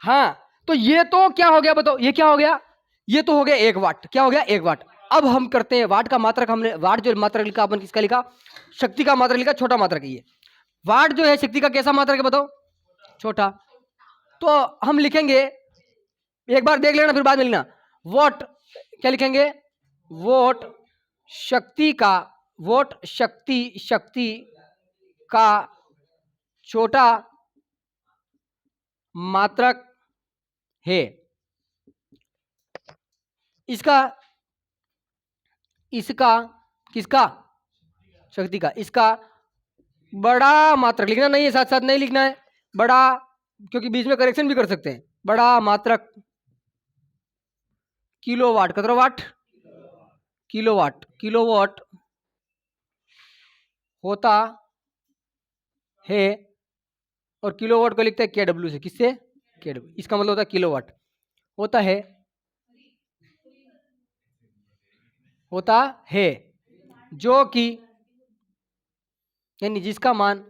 Speaker 1: हाँ, तो ये तो क्या हो गया बताओ? ये क्या हो गया? ये तो हो गया 1 वाट। क्या हो गया? 1 वाट। अब हम करते हैं वाट का मात्रक। हमने वाट जो मात्रक लिखा, अपन किसका लिखा? शक्ति का मात्रक लिखा, छोटा मात्रक है ये। वाट जो है शक्ति का कैसा मात्रक है बताओ? छोटा। तो हम लिखेंगे, एक बार देख लेना फिर बाद में लिखना। वोट क्या लिखेंगे? वोट शक्ति का, वोट शक्ति का छोटा मात्रक है। इसका किसका? शक्ति का। इसका बड़ा मात्रक लिखना नहीं है, साथ साथ नहीं लिखना है बड़ा, क्योंकि बीच में करेक्शन भी कर सकते हैं। बड़ा मात्रक किलोवाट। कितना वाट? किलोवाट। किलोवाट होता है, और किलोवाट को लिखते हैं केडब्ल्यू से। किससे? केडब्ल्यू। इसका मतलब होता है किलोवाट। होता है जो कि, यानी जिसका मान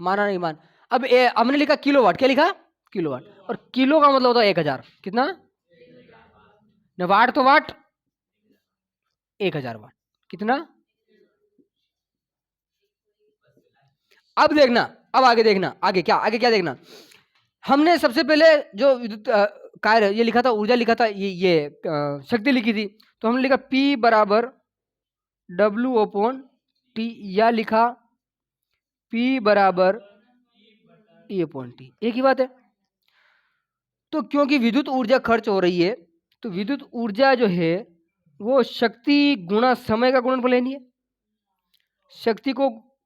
Speaker 1: माना नहीं मान। अब हमने लिखा किलोवाट। क्या लिखा? किलोवाट। और किलो का मतलब होता है 1000। कितना? न वाट तो वाट, 1000 वाट। कितना? अब देखना, अब आगे देखना, आगे क्या देखना। हमने सबसे पहले जो विद्युत कार्य ये लिखा था, ऊर्जा लिखा था, ये शक्ति लिखी थी। तो हमने लिखा P बराबर W/T, या लिखा P बराबर E/T। एक ही बात है। तो क्योंकि विद्युत ऊर्जा खर्च हो रही है, तो विद्युत ऊर्जा जो है वो शक्ति गुणा समय का गुणनफल है। नहीं है?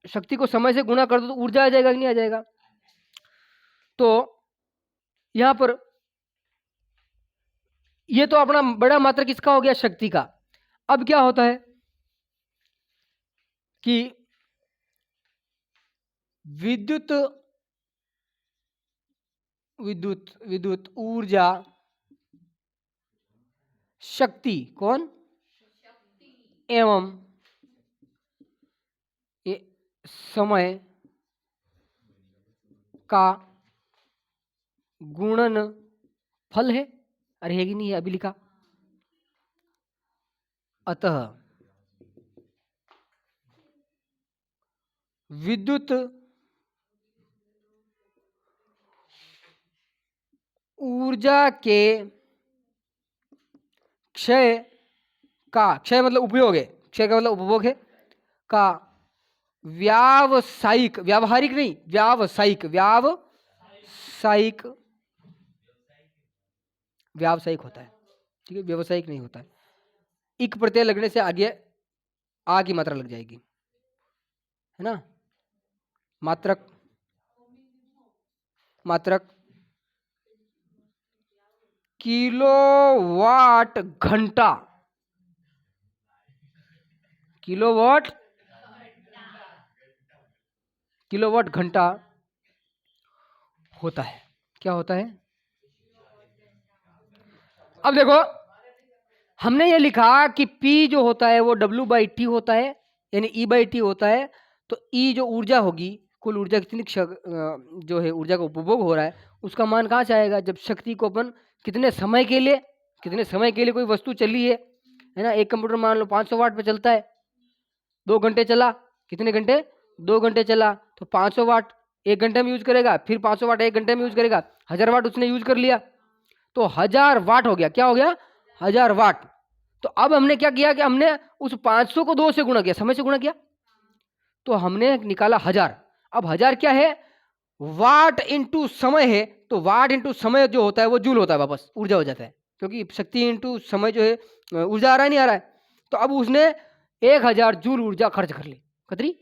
Speaker 1: शक्ति को समय से गुणा कर दो तो ऊर्जा आ जाएगा कि नहीं आ जाएगा? तो यहां पर ये तो अपना बड़ा मात्रक किसका हो गया? शक्ति का। अब क्या होता है कि विद्युत ऊर्जा शक्ति कौन? एवं ये समय का गुणनफल है। अरे है कि नहीं है? अभी लिखा। अतः विद्युत ऊर्जा के क्षय क्षय मतलब उपयोग है, क्षय का मतलब उपभोग है, का व्यावसायिक, व्यावहारिक नहीं, व्यावसायिक होता है। ठीक है, व्यावसायिक नहीं होता है। इक प्रत्यय लगने से आगे आ की मात्रा लग जाएगी, है ना? मात्रक किलोवाट घंटा, किलोवाट किलोवाट घंटा होता है। क्या होता है? अब देखो, हमने ये लिखा कि P जो होता है वो W/T होता है, यानी E/T होता है। तो E जो ऊर्जा होगी, कुल ऊर्जा कितनी जो है ऊर्जा का उपभोग हो रहा है, उसका मान कहाँ से आएगा? जब शक्ति को अपन कितने समय के लिए कोई वस्तु चली है ना। एक कंप्यूटर मान लो 500 वाट पे चलता है, 2 घंटे चला, कितने घंटे? 2 घंटे चला, तो 500 वाट 1 घंटे में यूज करेगा, फिर 500 वाट 1 घंटे में यूज करेगा, 1000 वाट उसने यूज कर लिया, तो 1000 वाट हो गया। क्या हो गया? 1000 वाट। तो अब हमने क्या किया कि हमने उस 500 को 2 से गुणा किया, समय से गुणा किया, तो हमने निकाला 1000। अब 1000 क्या है? वाट इंटू समय है, तो वाट इंटू समय जो होता है वो जूल होता है, वापस ऊर्जा हो जाता है, क्योंकि शक्ति इंटू समय जो है ऊर्जा आ रहा है नहीं आ रहा है। तो अब उसने 1000 जूल ऊर्जा खर्च कर ली। कतरी?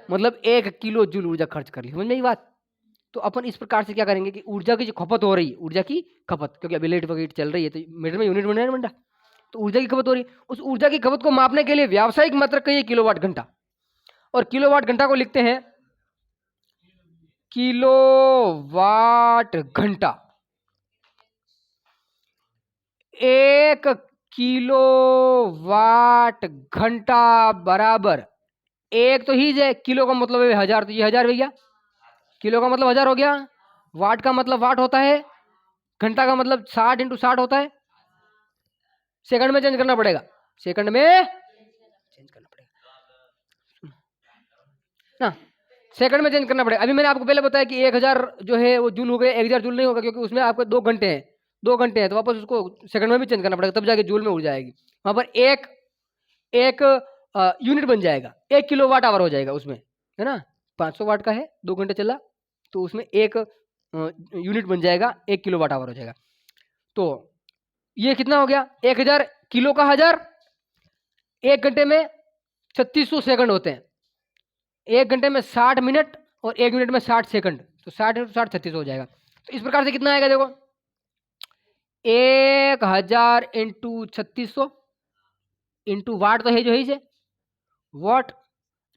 Speaker 1: मतलब 1 किलो जूल ऊर्जा खर्च कर ली। समझ में ये बात? तो अपन इस प्रकार से क्या करेंगे कि ऊर्जा की जो खपत हो रही है, ऊर्जा की खपत, क्योंकि अभी लेट वगैरह चल रही है तो मीटर में यूनिट बन रहा है ना, तो ऊर्जा की खपत हो रही है, उस ऊर्जा की खपत को मापने के लिए व्यावसायिक मात्रक कहिए किलोवाट घंटा, और किलोवाट घंटा को लिखते हैं किलोवाट घंटा। 1 किलोवाट घंटा बराबर, एक तो ही है, किलो का मतलब है 1000, तो ये 1000 भैया, किलो का मतलब 1000 हो गया, वाट का मतलब वाट होता है, घंटा का मतलब 60 इंटू 60 होता है। सेकंड में चेंज करना पड़ेगा, सेकंड में चेंज करना पड़ेगा ना, सेकंड में चेंज करना पड़ेगा। अभी मैंने आपको पहले बताया कि 1000 जो है वो जूल हो गए, 1000 जूल नहीं होगा, क्योंकि उसमें आपके 2 घंटे हैं, 2 घंटे हैं, तो वापस उसको सेकंड में भी चेंज करना पड़ेगा, तब जाके जूल में उड़ जाएगी। वहां पर एक एक यूनिट बन जाएगा, 1 किलोवाट आवर हो जाएगा उसमें, है ना। 500 वाट का है, 2 घंटे चला, तो उसमें एक यूनिट बन जाएगा, 1 किलोवाट आवर हो जाएगा। तो ये कितना हो गया? 1000 किलो का 1000, 1 घंटे में 3600 सेकंड होते हैं, 1 घंटे में 60 मिनट और 1 मिनट में 60 सेकंड, तो 60 इंटू 60 3600 हो जाएगा। तो इस प्रकार से कितना आएगा देखो, 1000 इंटू 3600 इंटू वाट तो है जो है से वाट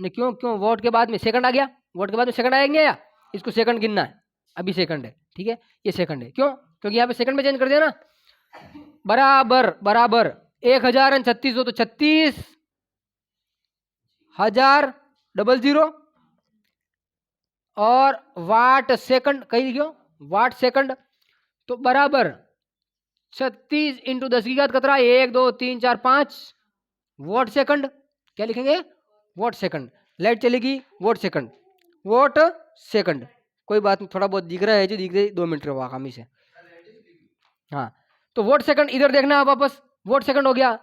Speaker 1: ने, क्यों क्यों वाट के बाद में सेकंड आ गया, वाट के बाद में सेकंड आएंगे या इसको सेकंड गिनना है, अभी सेकंड है, ठीक है, ये सेकंड है, क्यों? क्योंकि यहाँ पे सेकंड में चेंज कर दिया ना। बराबर बराबर 1000 और 3600, तो 36,000 और वाट सेकंड कहीं लिखियो, वाट सेकंड, तो बराबर 36 इंटू 10 की घात कतरा, 1 2 3 4 5 वॉट सेकंड। क्या लिखेंगे? What second. लाइट चलेगी, वॉट सेकंड, वॉट सेकंड, कोई बात नहीं, थोड़ा बहुत दिख रहा है जो दिख रही, 2 मिनट रहा खामी से। हाँ, तो वॉट सेकंड इधर देखना आप वापस, वॉट सेकंड हो गया।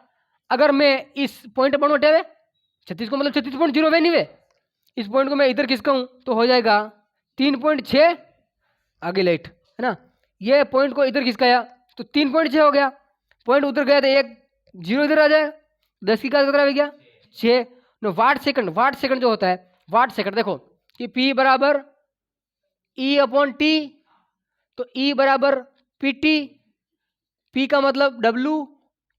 Speaker 1: अगर मैं इस पॉइंट पर हटे हुए 36 को मतलब 36.0 वे नहीं वे, इस पॉइंट को मैं इधर खिसका हूं तो हो जाएगा 3.6 आगे लाइट, है ना। ये पॉइंट को इधर खिसकाया तो 3.6 हो गया, पॉइंट उधर गया तो एक जीरो इधर आ जाएगा, 10 की घात कितना हो गया 6 नो वाट सेकंड। वाट सेकंड जो होता है, वाट सेकंड देखो कि P बराबर E/T, तो E बराबर PT, P का मतलब W,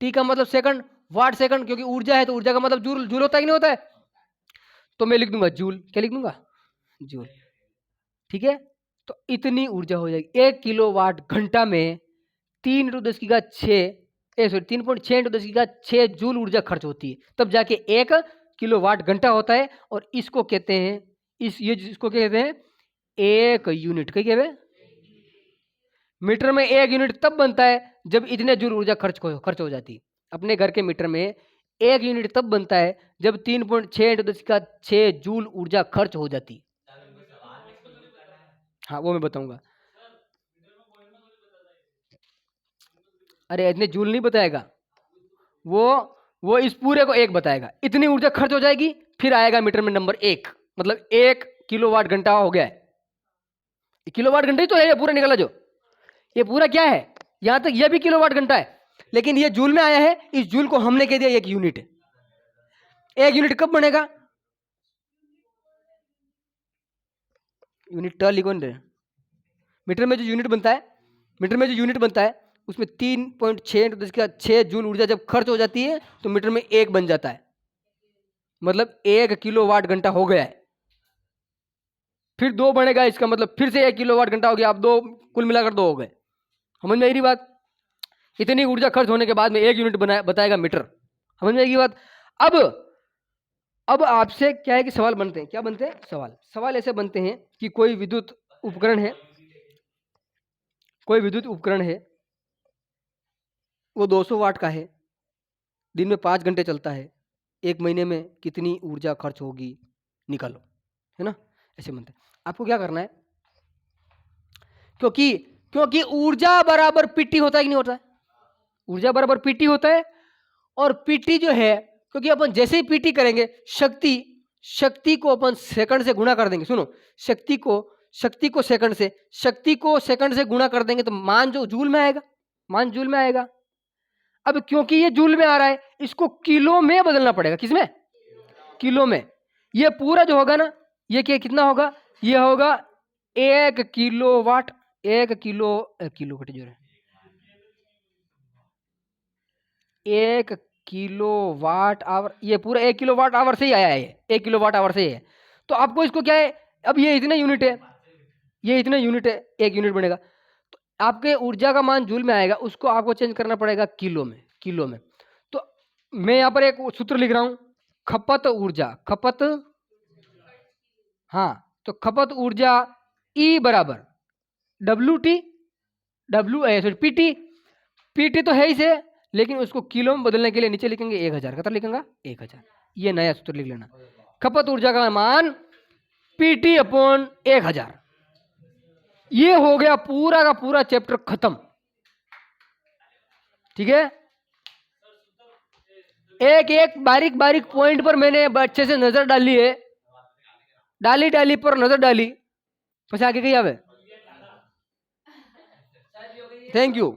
Speaker 1: T का मतलब सेकंड, वाट सेकंड, क्योंकि ऊर्जा है तो ऊर्जा का मतलब जूल, जूल होता है कि नहीं होता है, तो मैं लिख दूंगा जूल। क्या लिख दूंगा? जूल, ठीक है। तो इतनी ऊर्जा हो जाएगी 1 किलोवाट घंटा में 3 इंटू 10 की घात 6 सॉरी 3.6 इंटू 10 की घात 6 जूल ऊर्जा खर्च होती है, तब जाके 1 किलोवाट घंटा होता है। और इसको कहते हैं, इसको क्या कहते हैं? 1 यूनिट। क्या कहते हैं? मीटर में 1 यूनिट तब बनता है जब इतने जूल ऊर्जा खर्च हो जाती है। अपने घर के मीटर में 1 यूनिट तब बनता है जब 3.6 इंटू 10 का 6 जूल ऊर्जा खर्च हो जाती। हाँ वो मैं बताऊंगा। अरे इतने जूल नहीं बताएगा वो वो इस पूरे को 1 बताएगा, इतनी ऊर्जा खर्च हो जाएगी, फिर आएगा मीटर में नंबर 1, मतलब 1 किलोवाट घंटा हो गया है। किलोवाट घंटा ही तो है ये पूरा निकला जो, ये पूरा क्या है, यहां तक ये भी किलोवाट घंटा है, लेकिन ये जूल में आया है, इस जूल को हमने कह दिया 1 यूनिट। 1 यूनिट कब बनेगा? यूनिट लिखो मीटर में जो यूनिट बनता है, मीटर में जो यूनिट बनता है उसमें 3.6 × 10⁶ जूल ऊर्जा जब खर्च हो जाती है तो मीटर में 1 बन जाता है, मतलब 1 किलोवाट घंटा हो गया है। फिर 2 बनेगा, इसका मतलब फिर से 1 किलोवाट घंटा हो गया। अब 2 कुल मिलाकर 2 हो गए। समझ में आई बात? इतनी ऊर्जा खर्च होने के बाद में 1 यूनिट बताएगा मीटर। समझ में आएगी बात? अब आपसे क्या है कि सवाल बनते हैं। क्या बनते हैं? सवाल ऐसे बनते हैं कि कोई विद्युत उपकरण है, वो 200 वाट का है, दिन में 5 घंटे चलता है, 1 महीने में कितनी ऊर्जा खर्च होगी निकालो, है ना? ऐसे बनते हैं। आपको क्या करना है, क्योंकि ऊर्जा बराबर पीटी होता है कि नहीं होता है? ऊर्जा बराबर पीटी होता है। और पीटी जो है, क्योंकि अपन जैसे ही पीटी करेंगे शक्ति को अपन सेकंड से गुणा कर देंगे। सुनो, शक्ति को सेकंड से गुणा कर देंगे तो मान जो जूल में आएगा। अब क्योंकि ये जूल में आ रहा है, इसको किलो में बदलना पड़ेगा। किसमें? किलो में। ये पूरा जो होगा ना, ये कितना होगा? ये होगा 1 किलोवाट। 1 kilowatt hour. ये पूरा 1 किलोवाट आवर से ही आया है, 1 किलोवाट आवर से ही है। तो आपको इसको क्या है, अब ये इतने यूनिट है, 1 यूनिट बनेगा। तो आपके ऊर्जा का मान जूल में आएगा, उसको आपको चेंज करना पड़ेगा किलो में। तो मैं यहाँ पर एक सूत्र लिख रहा हूं, खपत ऊर्जा E बराबर पीटी तो है ही से, लेकिन उसको किलो में बदलने के लिए नीचे लिखेंगे 1000। कितना लिखेंगे? 1000। ये नया सूत्र लिख लेना। खपत ऊर्जा का मान पीटी अपॉन 1000। ये हो गया पूरा का पूरा चैप्टर खत्म। ठीक है? एक बारीक पॉइंट पर मैंने अच्छे से नजर डाली है, डाली पर नजर डाली, પછી आगे कही आवे। Thank you.